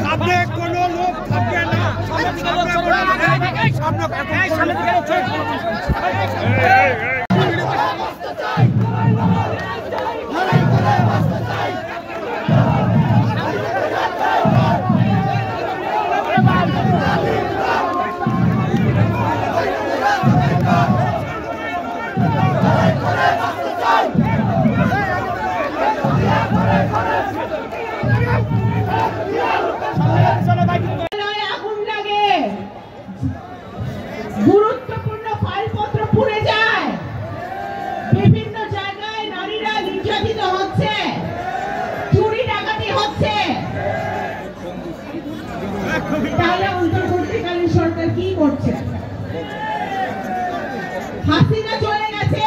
সামনে কোনো লোক থাকবে না। গুরুত্বপূর্ণ ফাইলপত্র পুড়ে যায়, বিভিন্ন জায়গায় নারীরা নির্যাতিত হচ্ছে, চুরি ডাকাতি হচ্ছে, তাহলে অন্তর্বর্তীকালীন সরকার কি করছে? হাসিনা চলে গেছে,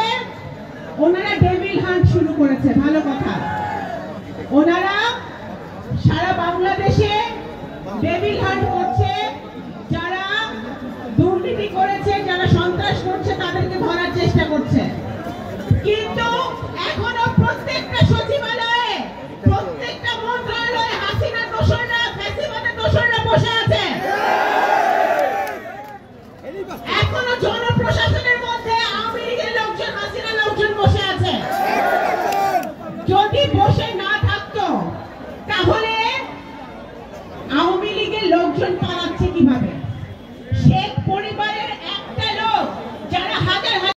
ওনারা ডেভিল হান্ট শুরু করেছে। ভালো কথা, ওনারা সারা বাংলাদেশে ডেভিল হান্ট করছে। যারা দুর্নীতি করেছে, যারা সন্ত্রাস করছে, তাদেরকে ধরার চেষ্টা করছে। কিন্তু এখনো প্রত্যেকটা